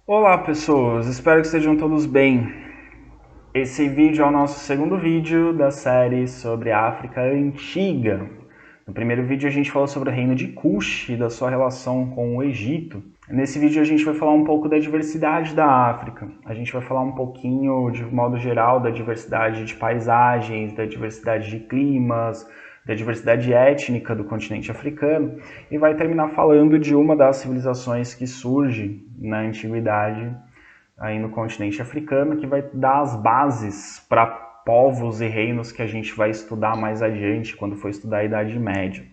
Olá pessoas, espero que estejam todos bem. Esse vídeo é o nosso segundo vídeo da série sobre a África Antiga. No primeiro vídeo a gente falou sobre o reino de Kush e da sua relação com o Egito. Nesse vídeo a gente vai falar um pouco da diversidade da África. A gente vai falar um pouquinho, de modo geral, da diversidade de paisagens, da diversidade de climas, da diversidade étnica do continente africano e vai terminar falando de uma das civilizações que surge na antiguidade aí no continente africano, que vai dar as bases para povos e reinos que a gente vai estudar mais adiante quando for estudar a Idade Média.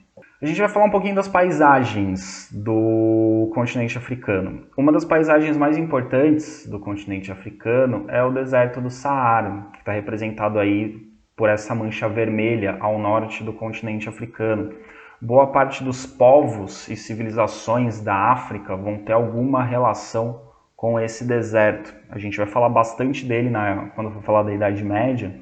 A gente vai falar um pouquinho das paisagens do continente africano. Uma das paisagens mais importantes do continente africano é o deserto do Saara, que está representado aí por essa mancha vermelha ao norte do continente africano. Boa parte dos povos e civilizações da África vão ter alguma relação com esse deserto. A gente vai falar bastante dele quando for falar da Idade Média,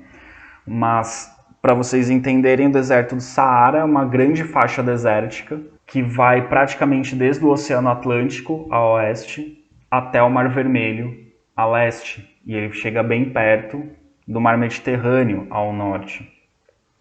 mas para vocês entenderem, o deserto do Saara é uma grande faixa desértica que vai praticamente desde o Oceano Atlântico a oeste até o Mar Vermelho a leste, e ele chega bem perto do Mar Mediterrâneo ao norte.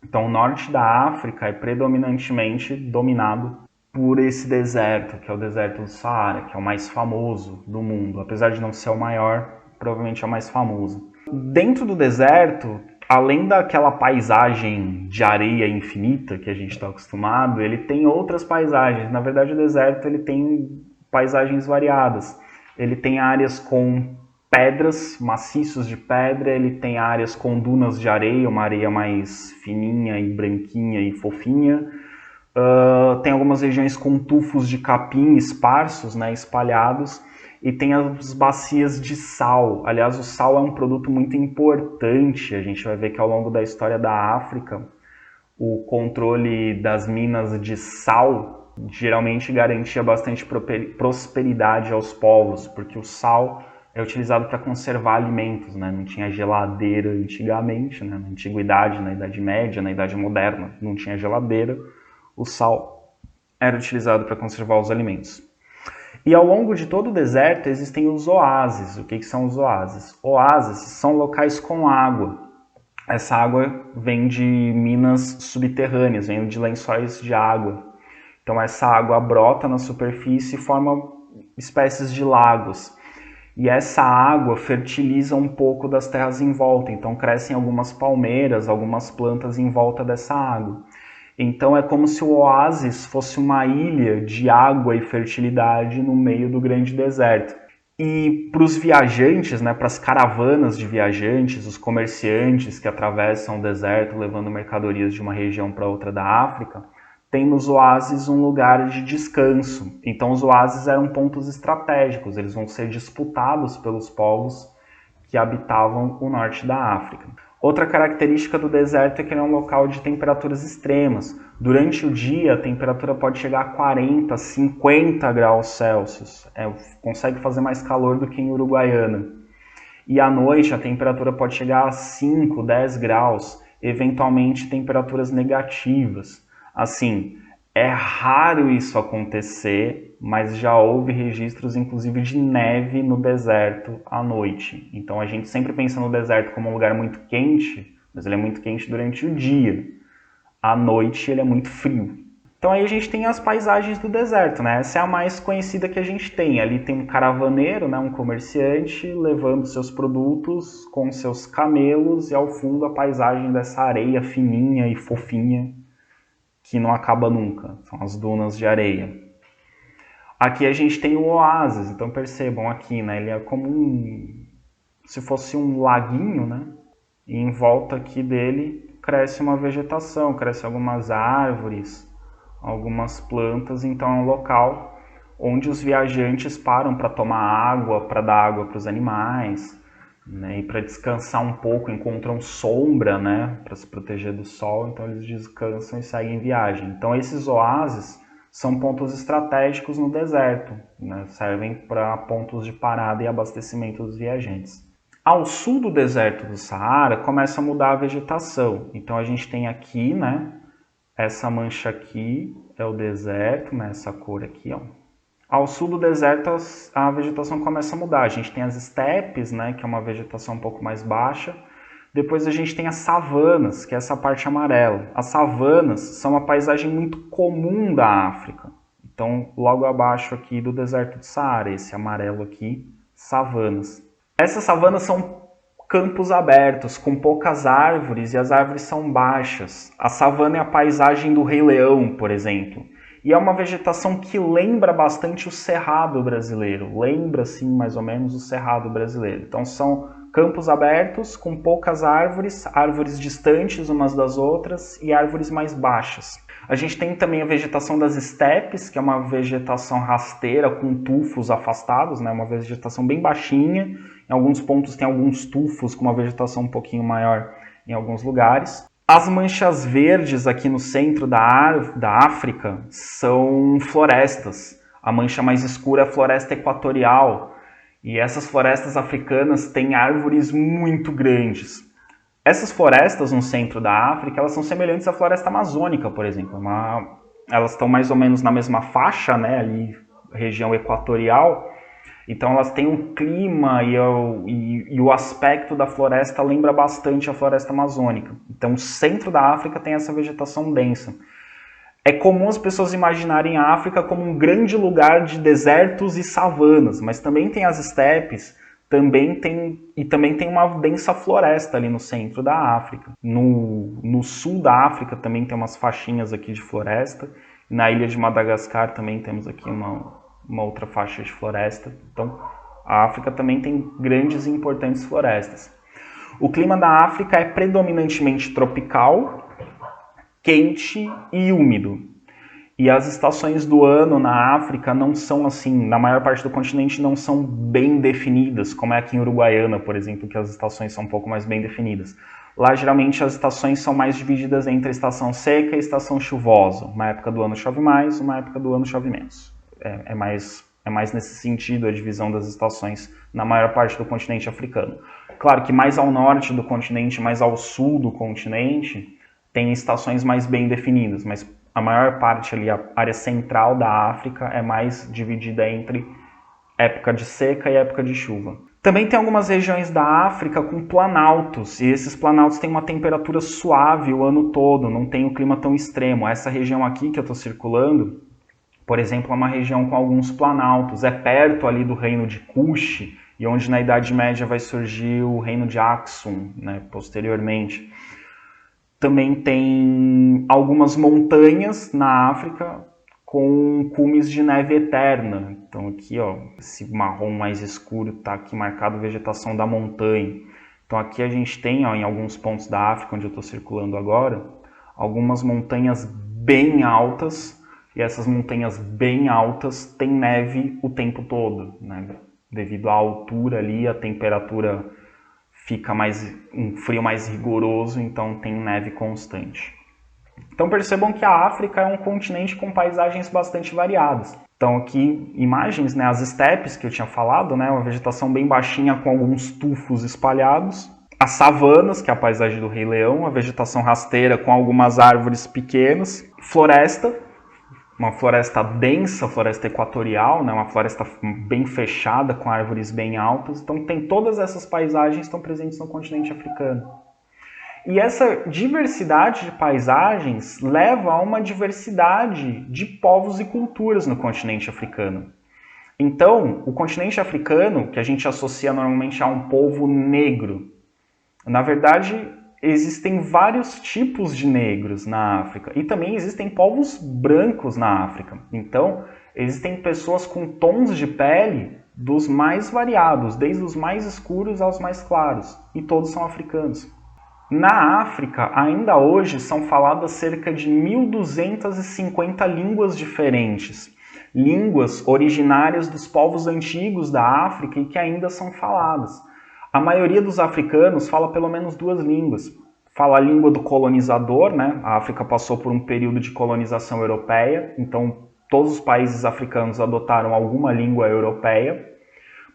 Então o norte da África é predominantemente dominado por esse deserto, que é o deserto do Saara, que é o mais famoso do mundo. Apesar de não ser o maior, provavelmente é o mais famoso. Dentro do deserto, além daquela paisagem de areia infinita que a gente está acostumado, ele tem outras paisagens. Na verdade, o deserto ele tem paisagens variadas. Ele tem áreas com pedras, maciços de pedra, ele tem áreas com dunas de areia, uma areia mais fininha e branquinha e fofinha. Tem algumas regiões com tufos de capim esparsos, né, espalhados, e tem as bacias de sal. Aliás, o sal é um produto muito importante. A gente vai ver que ao longo da história da África, o controle das minas de sal geralmente garantia bastante prosperidade aos povos, porque o sal é utilizado para conservar alimentos, né? Não tinha geladeira antigamente, né? Na antiguidade, na Idade Média, na Idade Moderna, não tinha geladeira. O sal era utilizado para conservar os alimentos. E ao longo de todo o deserto existem os oásis. O que são os oásis? Oásis são locais com água. Essa água vem de minas subterrâneas, vem de lençóis de água. Então essa água brota na superfície e forma espécies de lagos. E essa água fertiliza um pouco das terras em volta. Então crescem algumas palmeiras, algumas plantas em volta dessa água. Então é como se o oásis fosse uma ilha de água e fertilidade no meio do grande deserto. E para os viajantes, né, para as caravanas de viajantes, os comerciantes que atravessam o deserto levando mercadorias de uma região para outra da África, tem nos oásis um lugar de descanso. Então os oásis eram pontos estratégicos, eles vão ser disputados pelos povos que habitavam o norte da África. Outra característica do deserto é que ele é um local de temperaturas extremas. Durante o dia, a temperatura pode chegar a 40, 50 graus Celsius. Consegue fazer mais calor do que em Uruguaiana. E à noite, a temperatura pode chegar a 5, 10 graus, eventualmente temperaturas negativas. Assim, é raro isso acontecer, mas já houve registros, inclusive, de neve no deserto à noite. Então a gente sempre pensa no deserto como um lugar muito quente, mas ele é muito quente durante o dia. À noite ele é muito frio. Então aí a gente tem as paisagens do deserto, né? Essa é a mais conhecida que a gente tem. Ali tem um caravaneiro, né? Um comerciante levando seus produtos com seus camelos e ao fundo a paisagem dessa areia fininha e fofinha que não acaba nunca, são as dunas de areia. Aqui a gente tem o oásis, então percebam aqui, né, ele é como se fosse um laguinho, né, e em volta aqui dele cresce uma vegetação, crescem algumas árvores, algumas plantas, então é um local onde os viajantes param para tomar água, para dar água para os animais, né, e para descansar um pouco, encontram sombra, né, para se proteger do sol, então eles descansam e seguem viagem. Então esses oásis são pontos estratégicos no deserto, né, servem para pontos de parada e abastecimento dos viajantes. Ao sul do deserto do Saara começa a mudar a vegetação, então a gente tem aqui, né, essa mancha aqui é o deserto, né, essa cor aqui, ó. Ao sul do deserto, a vegetação começa a mudar. A gente tem as estepes, né, que é uma vegetação um pouco mais baixa. Depois a gente tem as savanas, que é essa parte amarela. As savanas são uma paisagem muito comum da África. Então, logo abaixo aqui do deserto do Saara, esse amarelo aqui, savanas. Essas savanas são campos abertos, com poucas árvores, e as árvores são baixas. A savana é a paisagem do Rei Leão, por exemplo. E é uma vegetação que lembra bastante o cerrado brasileiro. Lembra, sim, mais ou menos o cerrado brasileiro. Então são campos abertos, com poucas árvores, árvores distantes umas das outras e árvores mais baixas. A gente tem também a vegetação das estepes, que é uma vegetação rasteira com tufos afastados, né? Uma vegetação bem baixinha. Em alguns pontos tem alguns tufos com uma vegetação um pouquinho maior em alguns lugares. As manchas verdes aqui no centro da África são florestas. A mancha mais escura é a floresta equatorial. E essas florestas africanas têm árvores muito grandes. Essas florestas no centro da África, elas são semelhantes à floresta amazônica, por exemplo. Elas estão mais ou menos na mesma faixa, né, ali, região equatorial. Então elas têm um clima e o aspecto da floresta lembra bastante a floresta amazônica. Então o centro da África tem essa vegetação densa. É comum as pessoas imaginarem a África como um grande lugar de desertos e savanas, mas também tem as estepes, também tem uma densa floresta ali no centro da África. No sul da África também tem umas faixinhas aqui de floresta. Na ilha de Madagascar também temos aqui uma outra faixa de floresta. Então a África também tem grandes e importantes florestas. O clima da África é predominantemente tropical, quente e úmido. E as estações do ano na África não são assim, na maior parte do continente não são bem definidas, como é aqui em Uruguaiana, por exemplo, que as estações são um pouco mais bem definidas. Lá, geralmente, as estações são mais divididas entre estação seca e estação chuvosa. Uma época do ano chove mais, uma época do ano chove menos. É mais nesse sentido a divisão das estações na maior parte do continente africano. Claro que mais ao norte do continente, mais ao sul do continente, tem estações mais bem definidas, mas a maior parte ali, a área central da África, é mais dividida entre época de seca e época de chuva. Também tem algumas regiões da África com planaltos, e esses planaltos têm uma temperatura suave o ano todo, não tem um clima tão extremo. Essa região aqui que eu estou circulando, por exemplo, é uma região com alguns planaltos, é perto ali do reino de Kush, e onde na Idade Média vai surgir o reino de Aksum, né, posteriormente. Também tem algumas montanhas na África com cumes de neve eterna. Então aqui, ó, esse marrom mais escuro está aqui marcado vegetação da montanha. Então aqui a gente tem, ó, em alguns pontos da África, onde eu estou circulando agora, algumas montanhas bem altas, e essas montanhas bem altas têm neve o tempo todo, né? Devido à altura ali, a temperatura fica um frio mais rigoroso, então tem neve constante. Então percebam que a África é um continente com paisagens bastante variadas. Então aqui imagens, né, as estepes que eu tinha falado, né, uma vegetação bem baixinha com alguns tufos espalhados. As savanas, que é a paisagem do Rei Leão, a vegetação rasteira com algumas árvores pequenas. Floresta, uma floresta densa, floresta equatorial, né? Uma floresta bem fechada, com árvores bem altas. Então tem todas essas paisagens estão presentes no continente africano. E essa diversidade de paisagens leva a uma diversidade de povos e culturas no continente africano. Então, o continente africano, que a gente associa normalmente a um povo negro, na verdade, existem vários tipos de negros na África e também existem povos brancos na África. Então, existem pessoas com tons de pele dos mais variados, desde os mais escuros aos mais claros, e todos são africanos. Na África, ainda hoje, são faladas cerca de 1.250 línguas diferentes, línguas originárias dos povos antigos da África e que ainda são faladas. A maioria dos africanos fala pelo menos 2 línguas. Fala a língua do colonizador, né? A África passou por um período de colonização europeia, então todos os países africanos adotaram alguma língua europeia.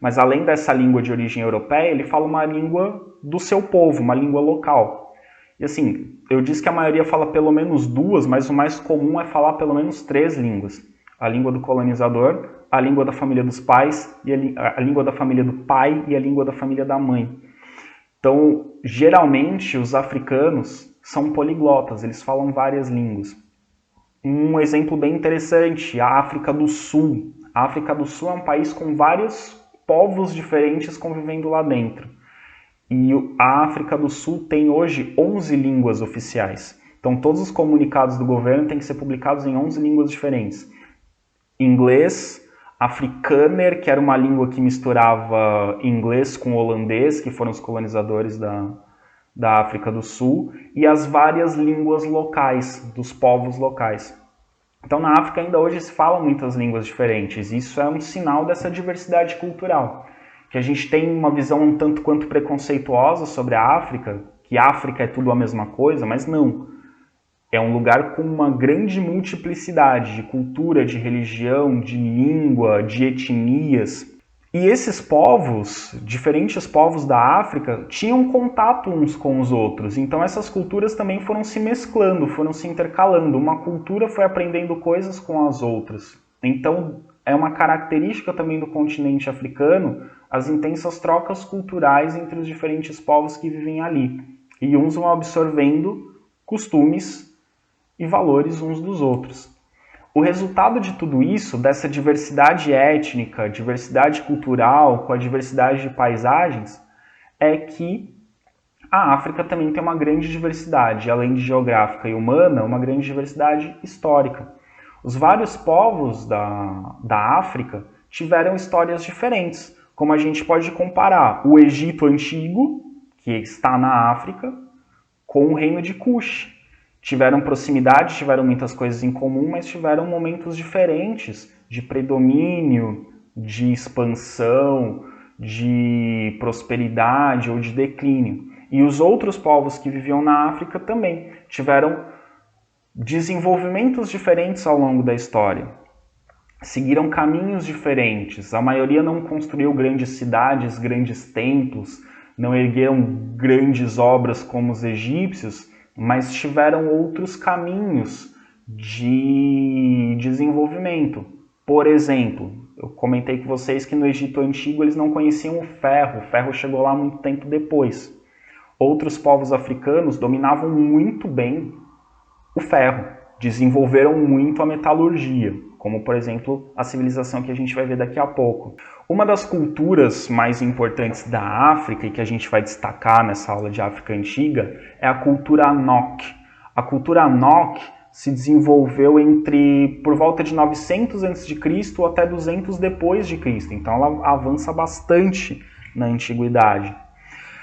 Mas além dessa língua de origem europeia, ele fala uma língua do seu povo, uma língua local. E assim, eu disse que a maioria fala pelo menos 2, mas o mais comum é falar pelo menos 3 línguas. A língua do colonizador, a língua da família dos pais, e a língua da família do pai e a língua da família da mãe. Então, geralmente, os africanos são poliglotas, eles falam várias línguas. Um exemplo bem interessante, a África do Sul. A África do Sul é um país com vários povos diferentes convivendo lá dentro. E a África do Sul tem hoje 11 línguas oficiais. Então, todos os comunicados do governo têm que ser publicados em 11 línguas diferentes. Inglês, afrikaner, que era uma língua que misturava inglês com holandês, que foram os colonizadores da África do Sul, e as várias línguas locais, dos povos locais. Então, na África ainda hoje se falam muitas línguas diferentes. Isso é um sinal dessa diversidade cultural. Que a gente tem uma visão um tanto quanto preconceituosa sobre a África, que África é tudo a mesma coisa, mas não. É um lugar com uma grande multiplicidade de cultura, de religião, de língua, de etnias. E esses povos, diferentes povos da África, tinham contato uns com os outros. Então essas culturas também foram se mesclando, foram se intercalando. Uma cultura foi aprendendo coisas com as outras. Então é uma característica também do continente africano as intensas trocas culturais entre os diferentes povos que vivem ali. E uns vão absorvendo costumes e valores uns dos outros. O resultado de tudo isso, dessa diversidade étnica, diversidade cultural, com a diversidade de paisagens, é que a África também tem uma grande diversidade, além de geográfica e humana, uma grande diversidade histórica. Os vários povos da África tiveram histórias diferentes, como a gente pode comparar o Egito Antigo, que está na África, com o reino de Kush. Tiveram proximidade, tiveram muitas coisas em comum, mas tiveram momentos diferentes de predomínio, de expansão, de prosperidade ou de declínio. E os outros povos que viviam na África também tiveram desenvolvimentos diferentes ao longo da história. Seguiram caminhos diferentes. A maioria não construiu grandes cidades, grandes templos, não ergueram grandes obras como os egípcios, mas tiveram outros caminhos de desenvolvimento. Por exemplo, eu comentei com vocês que no Egito Antigo eles não conheciam o ferro chegou lá muito tempo depois. Outros povos africanos dominavam muito bem o ferro, desenvolveram muito a metalurgia, como por exemplo a civilização que a gente vai ver daqui a pouco. Uma das culturas mais importantes da África e que a gente vai destacar nessa aula de África Antiga é a cultura Anuak. A cultura Anuak se desenvolveu por volta de 900 a.C. até 200 depois de Cristo. Então ela avança bastante na antiguidade.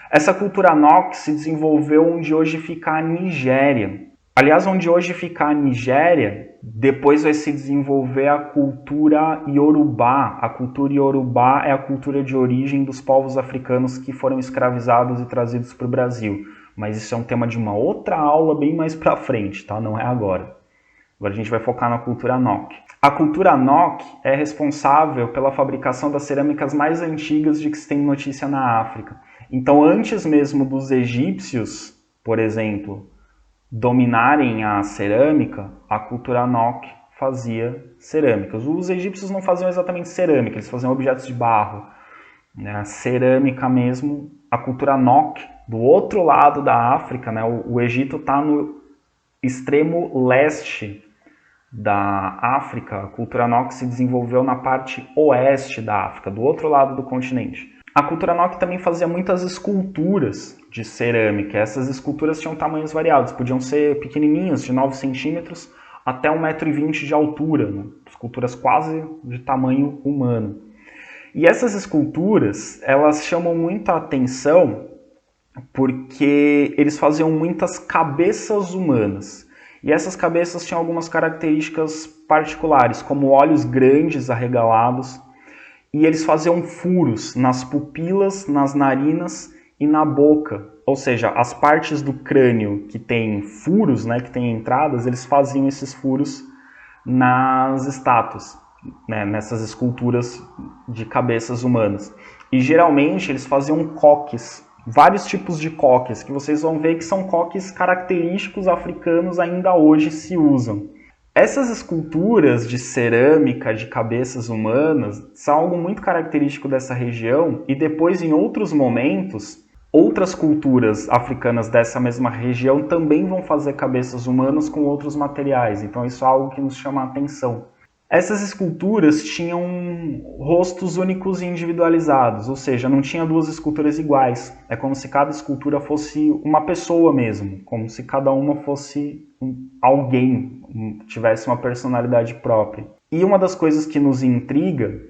Essa cultura Anuak se desenvolveu onde hoje fica a Nigéria. Aliás, onde hoje fica a Nigéria, depois vai se desenvolver a cultura Yorubá. A cultura Yorubá é a cultura de origem dos povos africanos que foram escravizados e trazidos para o Brasil. Mas isso é um tema de uma outra aula bem mais para frente, tá? Não é agora. Agora a gente vai focar na cultura Anuak. A cultura Anuak é responsável pela fabricação das cerâmicas mais antigas de que se tem notícia na África. Então, antes mesmo dos egípcios, por exemplo, dominarem a cerâmica, a cultura Anuak fazia cerâmicas. Os egípcios não faziam exatamente cerâmica, eles faziam objetos de barro. A cerâmica mesmo, a cultura Anuak, do outro lado da África, né? O Egito está no extremo leste da África, a cultura Anuak se desenvolveu na parte oeste da África, do outro lado do continente. A cultura Anuak também fazia muitas esculturas de cerâmica. Essas esculturas tinham tamanhos variados, podiam ser pequenininhas, de 9 centímetros até 1,20 m de altura, né? Esculturas quase de tamanho humano. E essas esculturas, elas chamam muita atenção porque eles faziam muitas cabeças humanas. E essas cabeças tinham algumas características particulares, como olhos grandes, arregalados, e eles faziam furos nas pupilas, nas narinas e na boca. Ou seja, as partes do crânio que tem furos, né, que tem entradas, eles faziam esses furos nas estátuas, né, nessas esculturas de cabeças humanas. E geralmente eles faziam coques, vários tipos de coques, que vocês vão ver que são coques característicos africanos, ainda hoje se usam. Essas esculturas de cerâmica de cabeças humanas são algo muito característico dessa região e depois, em outros momentos, outras culturas africanas dessa mesma região também vão fazer cabeças humanas com outros materiais. Então isso é algo que nos chama a atenção. Essas esculturas tinham rostos únicos e individualizados, ou seja, não tinha duas esculturas iguais. É como se cada escultura fosse uma pessoa mesmo, como se cada uma fosse alguém, tivesse uma personalidade própria. E uma das coisas que nos intriga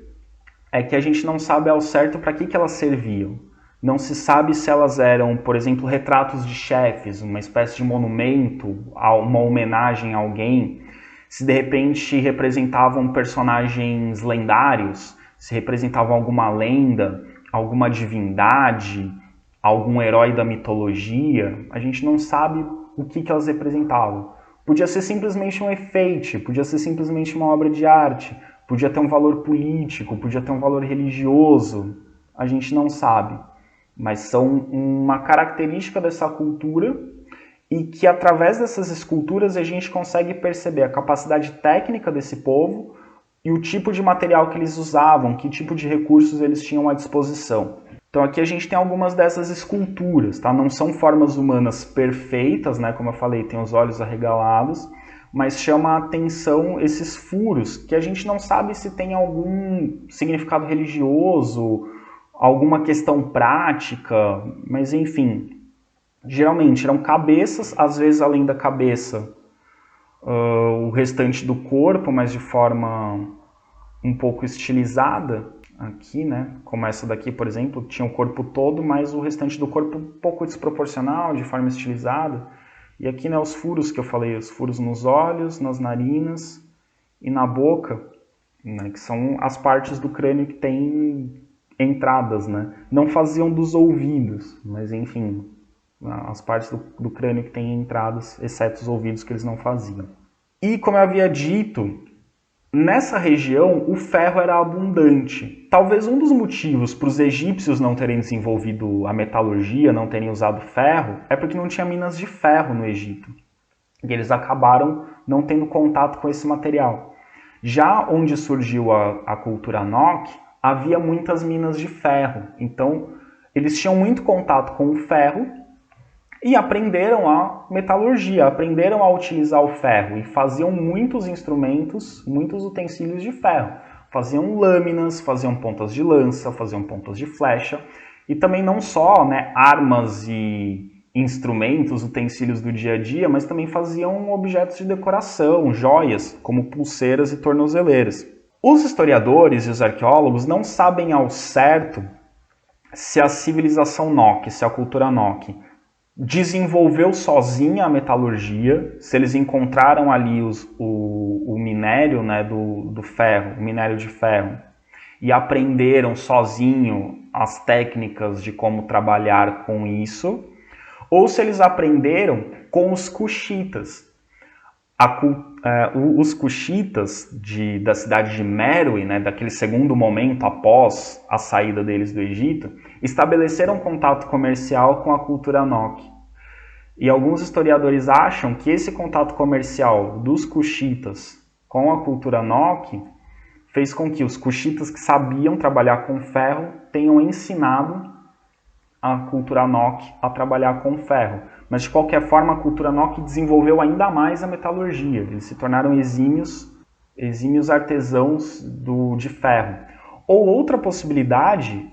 é que a gente não sabe ao certo para que elas serviam. Não se sabe se elas eram, por exemplo, retratos de chefes, uma espécie de monumento, uma homenagem a alguém, se de repente representavam personagens lendários, se representavam alguma lenda, alguma divindade, algum herói da mitologia. A gente não sabe o que elas representavam. Podia ser simplesmente um enfeite, podia ser simplesmente uma obra de arte, podia ter um valor político, podia ter um valor religioso. A gente não sabe. Mas são uma característica dessa cultura e que através dessas esculturas a gente consegue perceber a capacidade técnica desse povo e o tipo de material que eles usavam, que tipo de recursos eles tinham à disposição. Então aqui a gente tem algumas dessas esculturas, tá? Não são formas humanas perfeitas, né? Como eu falei, tem os olhos arregalados, mas chama a atenção esses furos, que a gente não sabe se tem algum significado religioso, alguma questão prática, mas enfim. Geralmente eram cabeças, às vezes além da cabeça, o restante do corpo, mas de forma um pouco estilizada. Aqui, né? Como essa daqui, por exemplo, tinha o corpo todo, mas o restante do corpo um pouco desproporcional, de forma estilizada. E aqui, né, os furos que eu falei, os furos nos olhos, nas narinas e na boca, né, que são as partes do crânio que tem entradas, né? Não faziam dos ouvidos, mas enfim, as partes do crânio que tem entradas, exceto os ouvidos que eles não faziam. E como eu havia dito, nessa região o ferro era abundante. Talvez um dos motivos para os egípcios não terem desenvolvido a metalurgia, não terem usado ferro, é porque não tinha minas de ferro no Egito. E eles acabaram não tendo contato com esse material. Já onde surgiu a cultura Anuak, havia muitas minas de ferro. Então, eles tinham muito contato com o ferro e aprenderam a metalurgia, aprenderam a utilizar o ferro e faziam muitos instrumentos, muitos utensílios de ferro. Faziam lâminas, faziam pontas de lança, faziam pontas de flecha e também não só, né, armas e instrumentos, utensílios do dia a dia, mas também faziam objetos de decoração, joias, como pulseiras e tornozeleiras. Os historiadores e os arqueólogos não sabem ao certo se a civilização Anuak, se a cultura Anuak, desenvolveu sozinha a metalurgia, se eles encontraram ali o minério, né, do ferro, o minério de ferro, e aprenderam sozinho as técnicas de como trabalhar com isso, ou se eles aprenderam com os cuxitas. Os cuxitas da cidade de Meroe, né, daquele segundo momento após a saída deles do Egito, estabeleceram contato comercial com a cultura Anuak. E alguns historiadores acham que esse contato comercial dos cuxitas com a cultura Anuak fez com que os cuxitas que sabiam trabalhar com ferro tenham ensinado a cultura Anuak a trabalhar com ferro. Mas, de qualquer forma, a cultura Anuak desenvolveu ainda mais a metalurgia. Eles se tornaram exímios artesãos de ferro. Ou outra possibilidade,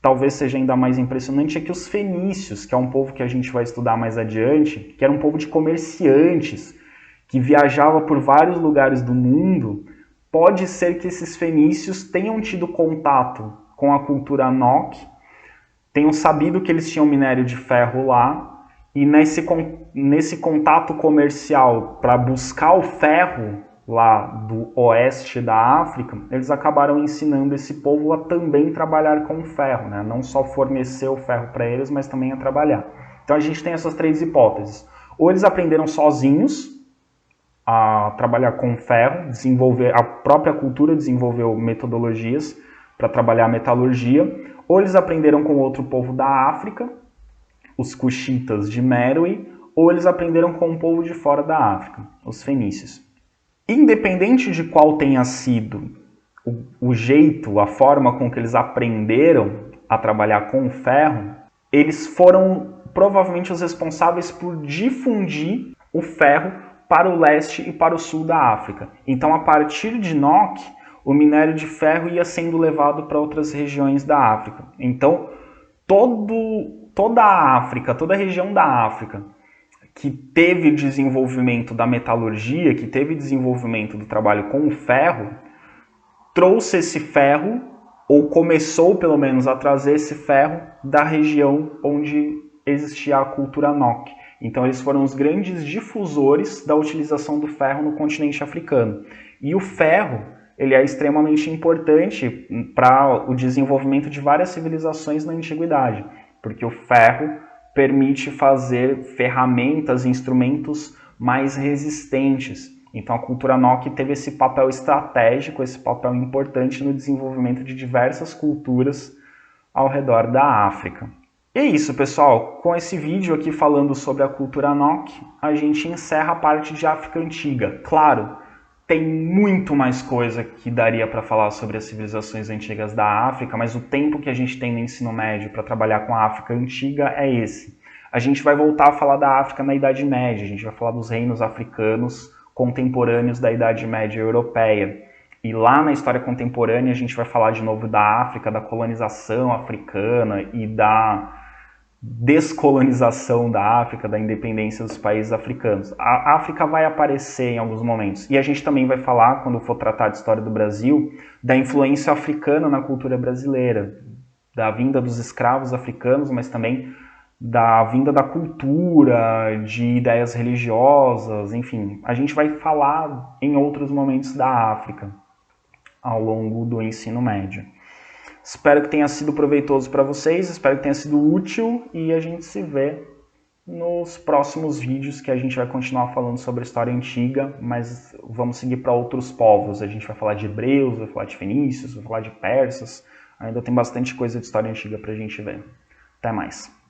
talvez seja ainda mais impressionante, é que os fenícios, que é um povo que a gente vai estudar mais adiante, que era um povo de comerciantes, que viajava por vários lugares do mundo, pode ser que esses fenícios tenham tido contato com a cultura Anuak, tenham sabido que eles tinham minério de ferro lá, e nesse contato comercial para buscar o ferro lá do oeste da África, eles acabaram ensinando esse povo a também trabalhar com o ferro, né? Não só fornecer o ferro para eles, mas também a trabalhar. Então a gente tem essas três hipóteses. Ou eles aprenderam sozinhos a trabalhar com ferro, a própria cultura desenvolveu metodologias para trabalhar a metalurgia, ou eles aprenderam com outro povo da África, os cuxitas de Meroe, ou eles aprenderam com um povo de fora da África, os fenícios. Independente de qual tenha sido o jeito, a forma com que eles aprenderam a trabalhar com o ferro, eles foram provavelmente os responsáveis por difundir o ferro para o leste e para o sul da África. Então, a partir de Enoch, o minério de ferro ia sendo levado para outras regiões da África. Então, toda a África, toda a região da África que teve desenvolvimento da metalurgia, que teve desenvolvimento do trabalho com o ferro, trouxe esse ferro, ou começou pelo menos a trazer esse ferro da região onde existia a cultura Nok. Então eles foram os grandes difusores da utilização do ferro no continente africano. E o ferro, ele é extremamente importante para o desenvolvimento de várias civilizações na antiguidade, porque o ferro permite fazer ferramentas e instrumentos mais resistentes. Então a cultura Nok teve esse papel estratégico, esse papel importante no desenvolvimento de diversas culturas ao redor da África. E é isso, pessoal. Com esse vídeo aqui falando sobre a cultura Nok, a gente encerra a parte de África Antiga. Claro, tem muito mais coisa que daria para falar sobre as civilizações antigas da África, mas o tempo que a gente tem no ensino médio para trabalhar com a África Antiga é esse. A gente vai voltar a falar da África na Idade Média, a gente vai falar dos reinos africanos contemporâneos da Idade Média Europeia. E lá na história contemporânea a gente vai falar de novo da África, da colonização africana e da descolonização da África, da independência dos países africanos. A África vai aparecer em alguns momentos. E a gente também vai falar, quando for tratar de história do Brasil, da influência africana na cultura brasileira, da vinda dos escravos africanos, mas também da vinda da cultura, de ideias religiosas, enfim. A gente vai falar em outros momentos da África ao longo do ensino médio. Espero que tenha sido proveitoso para vocês, espero que tenha sido útil e a gente se vê nos próximos vídeos, que a gente vai continuar falando sobre a história antiga, mas vamos seguir para outros povos. A gente vai falar de hebreus, vai falar de fenícios, vai falar de persas, ainda tem bastante coisa de história antiga para a gente ver. Até mais!